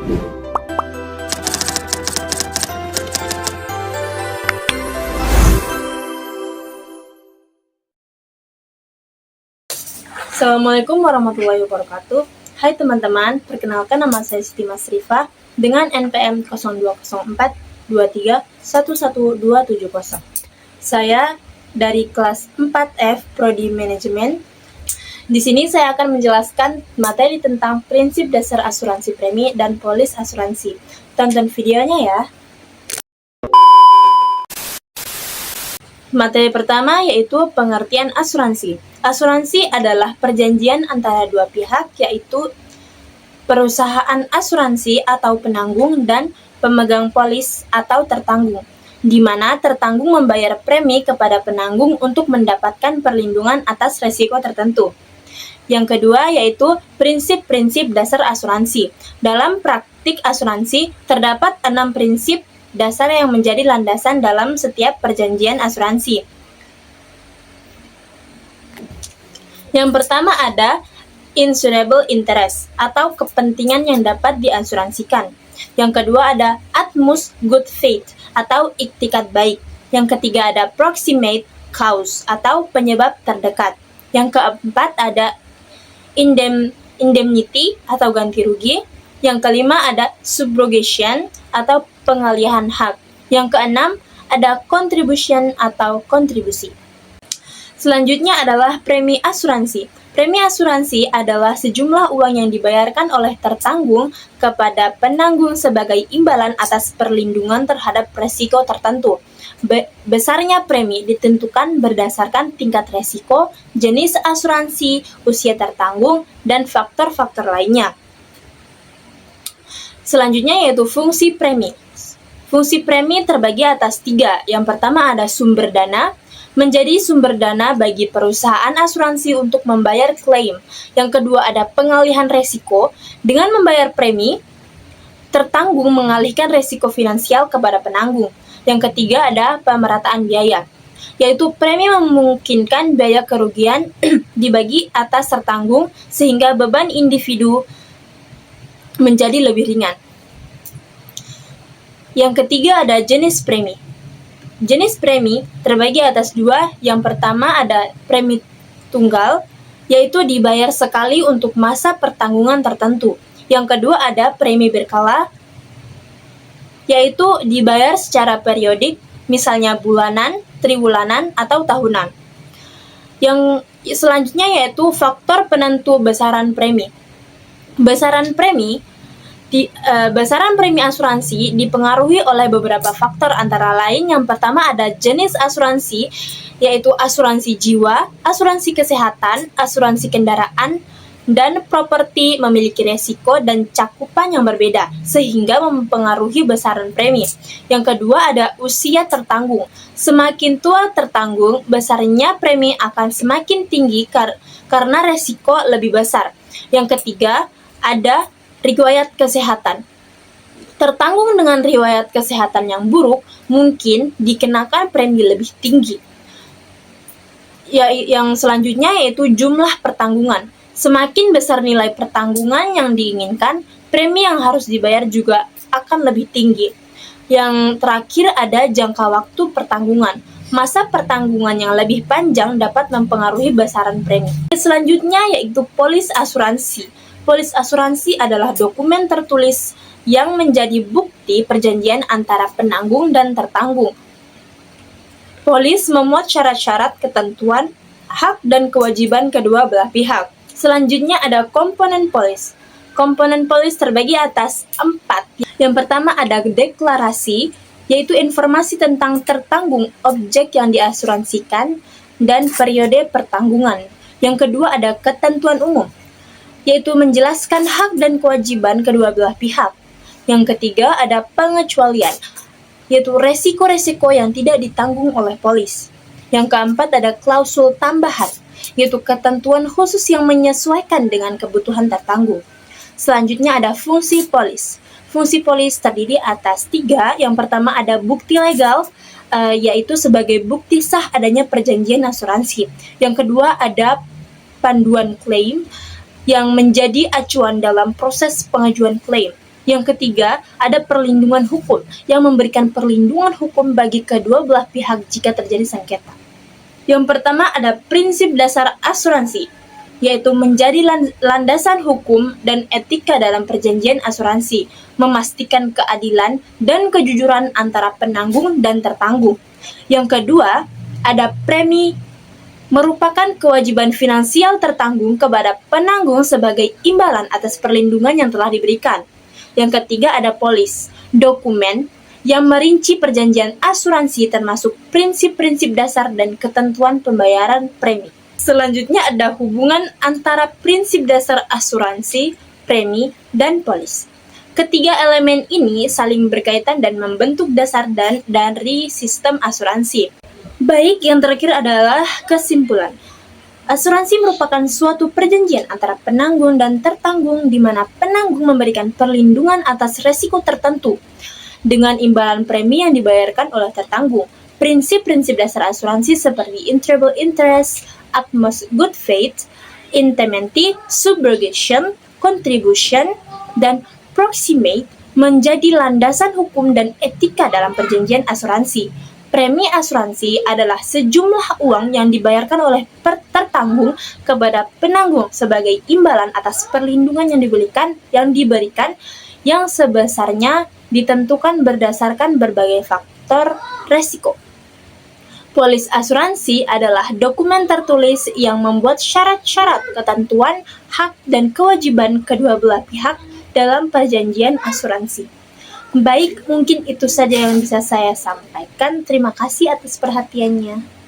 Assalamualaikum warahmatullahi wabarakatuh. Hai teman-teman, perkenalkan nama saya Siti Masrifah dengan NPM 020423111270. Saya dari kelas 4F Prodi Manajemen. Di sini saya akan menjelaskan materi tentang prinsip dasar asuransi premi dan polis asuransi. Tonton videonya ya. Materi pertama yaitu pengertian asuransi. Asuransi adalah perjanjian antara dua pihak, yaitu perusahaan asuransi atau penanggung dan pemegang polis atau tertanggung, di mana tertanggung membayar premi kepada penanggung untuk mendapatkan perlindungan atas risiko tertentu. Yang kedua yaitu prinsip-prinsip dasar asuransi. Dalam praktik asuransi, terdapat 6 prinsip dasar yang menjadi landasan dalam setiap perjanjian asuransi. Yang pertama ada insurable interest atau kepentingan yang dapat diasuransikan. Yang kedua ada utmost good faith atau iktikat baik. Yang ketiga ada proximate cause atau penyebab terdekat. Yang keempat ada indemnity atau ganti rugi. Yang kelima ada subrogation atau pengalihan hak. Yang keenam ada contribution atau kontribusi. Selanjutnya adalah premi asuransi. Premi asuransi adalah sejumlah uang yang dibayarkan oleh tertanggung kepada penanggung sebagai imbalan atas perlindungan terhadap resiko tertentu. Besarnya premi ditentukan berdasarkan tingkat resiko, jenis asuransi, usia tertanggung, dan faktor-faktor lainnya. Selanjutnya yaitu fungsi premi. Fungsi premi terbagi atas 3. Yang pertama ada sumber dana, menjadi sumber dana bagi perusahaan asuransi untuk membayar klaim. Yang kedua ada pengalihan resiko, dengan membayar premi, tertanggung mengalihkan resiko finansial kepada penanggung. Yang ketiga ada pemerataan biaya, yaitu premi memungkinkan biaya kerugian dibagi atas tertanggung sehingga beban individu menjadi lebih ringan. Yang ketiga ada jenis premi. Jenis premi terbagi atas 2. Yang pertama ada premi tunggal, yaitu dibayar sekali untuk masa pertanggungan tertentu. Yang kedua ada premi berkala, yaitu dibayar secara periodik, misalnya bulanan, triwulanan, atau tahunan. Yang selanjutnya yaitu faktor penentu besaran premi. Besaran premi asuransi dipengaruhi oleh beberapa faktor, antara lain yang pertama ada jenis asuransi, yaitu asuransi jiwa, asuransi kesehatan, asuransi kendaraan, dan properti memiliki resiko dan cakupan yang berbeda, sehingga mempengaruhi besaran premi. Yang kedua ada usia tertanggung. Semakin tua tertanggung, besarnya premi akan semakin tinggi karena resiko lebih besar. Yang ketiga ada riwayat kesehatan. Tertanggung dengan riwayat kesehatan yang buruk mungkin dikenakan premi lebih tinggi. Yang selanjutnya yaitu jumlah pertanggungan. Semakin besar nilai pertanggungan yang diinginkan, premi yang harus dibayar juga akan lebih tinggi. Yang terakhir ada jangka waktu pertanggungan. Masa pertanggungan yang lebih panjang dapat mempengaruhi besaran premi. Selanjutnya yaitu polis asuransi. Polis asuransi adalah dokumen tertulis yang menjadi bukti perjanjian antara penanggung dan tertanggung. Polis memuat syarat-syarat, ketentuan, hak dan kewajiban kedua belah pihak. Selanjutnya ada komponen polis. Komponen polis terbagi atas 4. Yang pertama ada deklarasi, yaitu informasi tentang tertanggung, objek yang diasuransikan, dan periode pertanggungan. Yang kedua ada ketentuan umum, yaitu menjelaskan hak dan kewajiban kedua belah pihak. Yang ketiga ada pengecualian, yaitu resiko-resiko yang tidak ditanggung oleh polis. Yang keempat ada klausul tambahan, yaitu ketentuan khusus yang menyesuaikan dengan kebutuhan tertanggung. Selanjutnya ada fungsi polis. Fungsi polis terdiri atas 3. Yang pertama ada bukti legal, yaitu sebagai bukti sah adanya perjanjian asuransi. Yang kedua ada panduan klaim yang menjadi acuan dalam proses pengajuan klaim. Yang ketiga, ada perlindungan hukum yang memberikan perlindungan hukum bagi kedua belah pihak jika terjadi sengketa. Yang pertama ada prinsip dasar asuransi, yaitu menjadi landasan hukum dan etika dalam perjanjian asuransi, memastikan keadilan dan kejujuran antara penanggung dan tertanggung. Yang kedua, ada premi, merupakan kewajiban finansial tertanggung kepada penanggung sebagai imbalan atas perlindungan yang telah diberikan. Yang ketiga ada polis, dokumen yang merinci perjanjian asuransi termasuk prinsip-prinsip dasar dan ketentuan pembayaran premi. Selanjutnya ada hubungan antara prinsip dasar asuransi, premi, dan polis. Ketiga elemen ini saling berkaitan dan membentuk dasar dari sistem asuransi. Baik, yang terakhir adalah kesimpulan. Asuransi merupakan suatu perjanjian antara penanggung dan tertanggung di mana penanggung memberikan perlindungan atas resiko tertentu dengan imbalan premi yang dibayarkan oleh tertanggung. Prinsip-prinsip dasar asuransi seperti insurable interest, utmost good faith, indemnity, subrogation, contribution, dan proximate menjadi landasan hukum dan etika dalam perjanjian asuransi. Premi asuransi adalah sejumlah uang yang dibayarkan oleh tertanggung kepada penanggung sebagai imbalan atas perlindungan yang diberikan yang sebesarnya ditentukan berdasarkan berbagai faktor resiko. Polis asuransi adalah dokumen tertulis yang membuat syarat-syarat, ketentuan, hak, dan kewajiban kedua belah pihak dalam perjanjian asuransi. Baik, mungkin itu saja yang bisa saya sampaikan. Terima kasih atas perhatiannya.